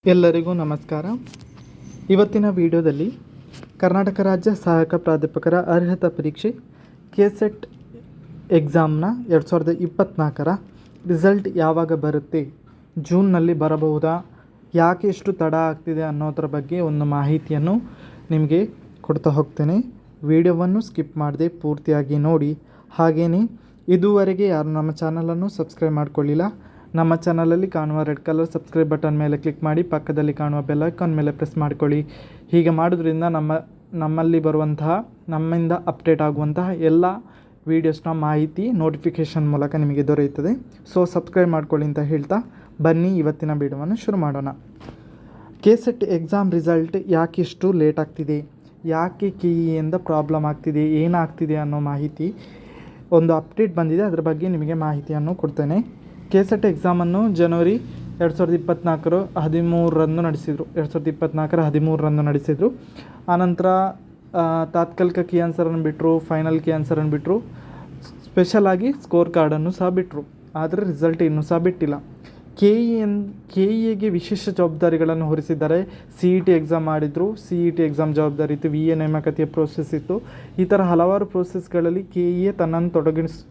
ಎಲ್ಲರಿಗೂ ನಮಸ್ಕಾರ. ಇವತ್ತಿನ ವಿಡಿಯೋದಲ್ಲಿ ಕರ್ನಾಟಕ ರಾಜ್ಯ ಸಹಾಯಕ ಪ್ರಾಧ್ಯಾಪಕರ ಅರ್ಹತಾ ಪರೀಕ್ಷೆ ಕೆಸೆಟ್ ಎಕ್ಸಾಮ್ನ 2024ರ ರಿಸಲ್ಟ್ ಯಾವಾಗ ಬರುತ್ತೆ, ಜೂನ್ನಲ್ಲಿ ಬರಬಹುದಾ, ಯಾಕೆ ಇಷ್ಟು ತಡ ಆಗ್ತಿದೆ ಅನ್ನೋದ್ರ ಬಗ್ಗೆ ಒಂದು ಮಾಹಿತಿಯನ್ನು ನಿಮಗೆ ಕೊಡ್ತಾ ಹೋಗ್ತೇನೆ. ವಿಡಿಯೋವನ್ನು ಸ್ಕಿಪ್ ಮಾಡದೆ ಪೂರ್ತಿಯಾಗಿ ನೋಡಿ. ಹಾಗೆಯೇ ಇದುವರೆಗೆ ಯಾರು ನಮ್ಮ ಚಾನಲನ್ನು ಸಬ್ಸ್ಕ್ರೈಬ್ ಮಾಡ್ಕೊಳ್ಳಿಲ್ಲ, ನಮ್ಮ ಚಾನಲಲ್ಲಿ ಕಾಣುವ ರೆಡ್ ಕಲರ್ ಸಬ್ಸ್ಕ್ರೈಬ್ ಬಟನ್ ಮೇಲೆ ಕ್ಲಿಕ್ ಮಾಡಿ ಪಕ್ಕದಲ್ಲಿ ಕಾಣುವ ಬೆಲ್ ಐಕಾನ್ ಮೇಲೆ ಪ್ರೆಸ್ ಮಾಡಿಕೊಳ್ಳಿ. ಹೀಗೆ ಮಾಡೋದ್ರಿಂದ ನಮ್ಮಲ್ಲಿ ಬರುವಂತಹ ನಮ್ಮಿಂದ ಅಪ್ಡೇಟ್ ಆಗುವಂತಹ ಎಲ್ಲ ವೀಡಿಯೋಸ್ನ ಮಾಹಿತಿ ನೋಟಿಫಿಕೇಷನ್ ಮೂಲಕ ನಿಮಗೆ ದೊರೆಯುತ್ತದೆ. ಸೊ ಸಬ್ಸ್ಕ್ರೈಬ್ ಮಾಡ್ಕೊಳ್ಳಿ ಅಂತ ಹೇಳ್ತಾ ಬನ್ನಿ ಇವತ್ತಿನ ವಿಡಿಯೋವನ್ನು ಶುರು ಮಾಡೋಣ. ಕೆಸೆಟ್ ಎಕ್ಸಾಮ್ ರಿಸಲ್ಟ್ ಯಾಕೆ ಇಷ್ಟು ಲೇಟ್ ಆಗ್ತಿದೆ, ಯಾಕೆ ಕೆಇಎಯಿಂದ ಪ್ರಾಬ್ಲಮ್ ಆಗ್ತಿದೆ, ಏನಾಗ್ತಿದೆ ಅನ್ನೋ ಮಾಹಿತಿ ಒಂದು ಅಪ್ಡೇಟ್ ಬಂದಿದೆ. ಅದರ ಬಗ್ಗೆ ನಿಮಗೆ ಮಾಹಿತಿಯನ್ನು ಕೊಡ್ತೇನೆ. ಕೆಸೆಟ್ ಎಕ್ಸಾಮನ್ನು ಜನವರಿ 2024 ನಡೆಸಿದರು. ಆನಂತರ ತಾತ್ಕಾಲಿಕ ಕೀ ಆನ್ಸರನ್ನು ಬಿಟ್ಟರು, ಫೈನಲ್ ಕೀ ಆನ್ಸರನ್ನು ಬಿಟ್ಟರು, ಸ್ಪೆಷಲ್ ಆಗಿ ಸ್ಕೋರ್ ಕಾರ್ಡನ್ನು ಸಹ ಬಿಟ್ಟರು. ಆದರೆ ರಿಸಲ್ಟ್ ಇನ್ನೂ ಸಹ ಬಿಟ್ಟಿಲ್ಲ. ಕೆಇಎಗೆ ವಿಶೇಷ ಜವಾಬ್ದಾರಿಗಳನ್ನು ಹೊರಿಸಿದ್ದಾರೆ. CET ಎಕ್ಸಾಮ್ ಮಾಡಿದರು, CET ಎಕ್ಸಾಮ್ ಜವಾಬ್ದಾರಿ ಇತ್ತು, VA ನೇಮಕಾತಿಯ ಪ್ರೋಸೆಸ್ ಇತ್ತು. ಈ ಥರ ಹಲವಾರು ಪ್ರೋಸೆಸ್ಗಳಲ್ಲಿ ಕೆಇಎ ತನ್ನನ್ನು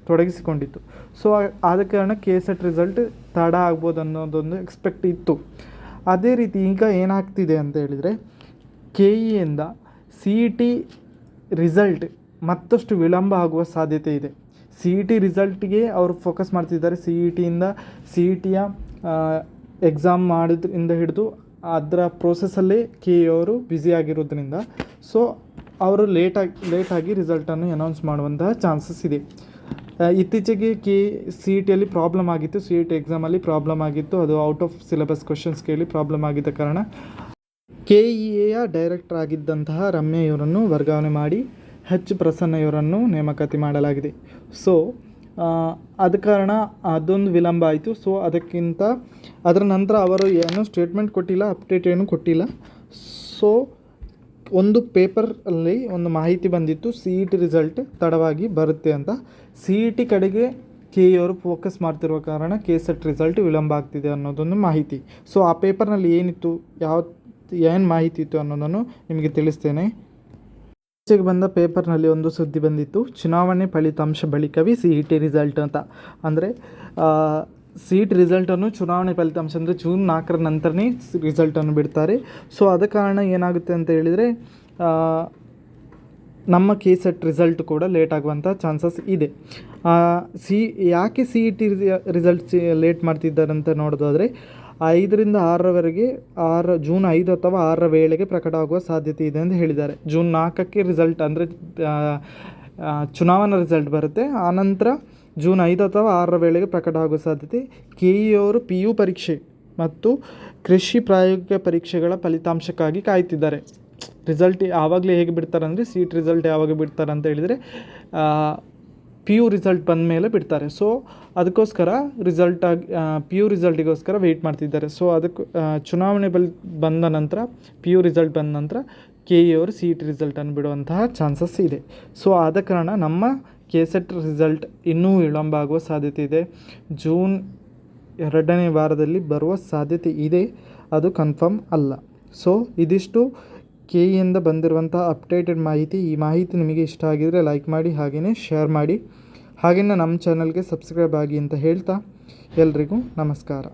ತೊಡಗಿಸಿಕೊಂಡಿತ್ತು. ಸೊ ಆದ ಕಾರಣ ಕೆಸೆಟ್ ರಿಸಲ್ಟ್ ತಡ ಆಗ್ಬೋದು ಅನ್ನೋದೊಂದು ಎಕ್ಸ್ಪೆಕ್ಟ್ ಇತ್ತು. ಅದೇ ರೀತಿ ಈಗ ಏನಾಗ್ತಿದೆ ಅಂತ ಹೇಳಿದರೆ, ಕೆಇಎಯಿಂದ CET ರಿಸಲ್ಟ್ ಮತ್ತಷ್ಟು ವಿಳಂಬ ಆಗುವ ಸಾಧ್ಯತೆ ಇದೆ. CET ರಿಸಲ್ಟ್ಗೆ ಅವರು ಫೋಕಸ್ ಮಾಡ್ತಿದ್ದಾರೆ. CETಯ ಎಕ್ಸಾಮ್ ಮಾಡೋದ್ರಿಂದ ಹಿಡಿದು ಅದರ ಪ್ರೋಸೆಸ್ಸಲ್ಲೇ ಅವರು ಬ್ಯುಸಿ ಆಗಿರೋದ್ರಿಂದ ಸೊ ಅವರು ಲೇಟಾಗಿ ರಿಸಲ್ಟನ್ನು ಅನೌನ್ಸ್ ಮಾಡುವಂತಹ ಚಾನ್ಸಸ್ ಇದೆ. ಇತ್ತೀಚೆಗೆ CETಯಲ್ಲಿ ಪ್ರಾಬ್ಲಮ್ ಆಗಿತ್ತು, CET ಎಕ್ಸಾಮಲ್ಲಿ ಪ್ರಾಬ್ಲಮ್ ಆಗಿತ್ತು. ಅದು ಔಟ್ ಆಫ್ ಸಿಲೆಬಸ್ ಕ್ವಶನ್ಸ್ ಕೇಳಿ ಪ್ರಾಬ್ಲಮ್ ಆಗಿದ್ದ ಕಾರಣ ಕೆಇಎಯ ಡೈರೆಕ್ಟರ್ ಆಗಿದ್ದಂತಹ ರಮ್ಯಾ ಇವರನ್ನು ವರ್ಗಾವಣೆ ಮಾಡಿ ಪ್ರಸನ್ನ ಇವರನ್ನು ನೇಮಕಾತಿ ಮಾಡಲಾಗಿದೆ. ಸೊ ಆದ ಕಾರಣ ಅದೊಂದು ವಿಳಂಬ ಆಯಿತು. ಸೊ ಅದರ ನಂತರ ಅವರು ಏನೂ ಸ್ಟೇಟ್ಮೆಂಟ್ ಕೊಟ್ಟಿಲ್ಲ, ಅಪ್ಡೇಟ್ ಏನೂ ಕೊಟ್ಟಿಲ್ಲ. ಸೊ ಒಂದು ಪೇಪರಲ್ಲಿ ಒಂದು ಮಾಹಿತಿ ಬಂದಿತ್ತು, CET ರಿಸಲ್ಟ್ ತಡವಾಗಿ ಬರುತ್ತೆ ಅಂತ. CET ಕಡೆಗೆ ಕೆಇಎವರು ಫೋಕಸ್ ಮಾಡ್ತಿರುವ ಕಾರಣ ಕೆಸೆಟ್ ರಿಸಲ್ಟ್ ವಿಳಂಬ ಆಗ್ತಿದೆ ಅನ್ನೋದೊಂದು ಮಾಹಿತಿ. ಸೊ ಆ ಪೇಪರ್ನಲ್ಲಿ ಏನಿತ್ತು, ಏನು ಮಾಹಿತಿ ಇತ್ತು ಅನ್ನೋದನ್ನು ನಿಮಗೆ ತಿಳಿಸ್ತೇನೆ. ಈಚೆಗೆ ಬಂದ ಪೇಪರ್ನಲ್ಲಿ ಒಂದು ಸುದ್ದಿ ಬಂದಿತ್ತು, ಚುನಾವಣೆ ಫಲಿತಾಂಶ ಬಳಿಕವೇ CET ರಿಸಲ್ಟ್ ಅಂತ. ಅಂದರೆ CET ರಿಸಲ್ಟನ್ನು ಚುನಾವಣೆ ಫಲಿತಾಂಶ ಅಂದರೆ ಜೂನ್ 4 ನಂತರನೇ ರಿಸಲ್ಟನ್ನು ಬಿಡ್ತಾರೆ. ಸೊ ಆದ ಕಾರಣ ಏನಾಗುತ್ತೆ ಅಂತ ಹೇಳಿದರೆ, ನಮ್ಮ ಕೆಸೆಟ್ ರಿಸಲ್ಟ್ ಕೂಡ ಲೇಟ್ ಆಗುವಂಥ ಚಾನ್ಸಸ್ ಇದೆ. ಯಾಕೆ CET ರಿಸಲ್ಟ್ ಲೇಟ್ ಮಾಡ್ತಿದ್ದಾರೆ ಅಂತ ನೋಡೋದಾದರೆ, 5ರಿಂದ 6ರವರೆಗೆ ಜೂನ್ 5 ಅಥವಾ 6ರ ವೇಳೆಗೆ ಪ್ರಕಟ ಆಗುವ ಸಾಧ್ಯತೆ ಇದೆ ಅಂತ ಹೇಳಿದ್ದಾರೆ. ಜೂನ್ 4ಕ್ಕೆ ರಿಸಲ್ಟ್ ಅಂದರೆ ಚುನಾವಣಾ ರಿಸಲ್ಟ್ ಬರುತ್ತೆ. ಆನಂತರ ಜೂನ್ 5 ಅಥವಾ 6ರ ವೇಳೆಗೆ ಪ್ರಕಟ ಆಗುವ ಸಾಧ್ಯತೆ. ಕೆಇಎವರು PU ಪರೀಕ್ಷೆ ಮತ್ತು ಕೃಷಿ ಪ್ರಾಯೋಗಿಕ ಪರೀಕ್ಷೆಗಳ ಫಲಿತಾಂಶಕ್ಕಾಗಿ ಕಾಯ್ತಿದ್ದಾರೆ. ರಿಸಲ್ಟ್ ಆವಾಗಲೇ ಹೇಗೆ ಬಿಡ್ತಾರೆ ಅಂದರೆ, CET ರಿಸಲ್ಟ್ ಯಾವಾಗ ಬಿಡ್ತಾರೆ ಅಂತ ಹೇಳಿದರೆ PU ರಿಸಲ್ಟ್ ಬಂದ ಮೇಲೆ ಬಿಡ್ತಾರೆ. ಸೊ ಅದಕ್ಕೋಸ್ಕರ PU ರಿಸಲ್ಟಿಗೋಸ್ಕರ ವೆಯ್ಟ್ ಮಾಡ್ತಿದ್ದಾರೆ. ಸೊ ಅದಕ್ಕೆ ಚುನಾವಣೆ ಬಂದ ನಂತರ PU ರಿಸಲ್ಟ್ ಬಂದ ನಂತರ ಕೆಇಎವರು CET ರಿಸಲ್ಟನ್ನು ಬಿಡುವಂತಹ ಚಾನ್ಸಸ್ ಇದೆ. ಸೊ ಆದ ಕಾರಣ ನಮ್ಮ ಕೆಸೆಟ್ ರಿಸಲ್ಟ್ ಇನ್ನೂ ವಿಳಂಬ ಆಗುವ ಸಾಧ್ಯತೆ ಇದೆ. ಜೂನ್ 2ನೇ ವಾರದಲ್ಲಿ ಬರುವ ಸಾಧ್ಯತೆ ಇದೆ, ಅದು ಕನ್ಫರ್ಮ್ ಅಲ್ಲ. ಸೊ ಇದಿಷ್ಟು ಕೆಇಎಯಿಂದ ಬಂದಿರುವಂಥ ಅಪ್ಡೇಟೆಡ್ ಮಾಹಿತಿ. ಈ ಮಾಹಿತಿ ನಿಮಗೆ ಇಷ್ಟ ಆಗಿದರೆ ಲೈಕ್ ಮಾಡಿ, ಹಾಗೆಯೇ ಶೇರ್ ಮಾಡಿ, ಹಾಗೆಯೇ ನಮ್ಮ ಚಾನಲ್ಗೆ ಸಬ್ಸ್ಕ್ರೈಬ್ ಆಗಿ ಅಂತ ಹೇಳ್ತಾ ಎಲ್ರಿಗೂ ನಮಸ್ಕಾರ.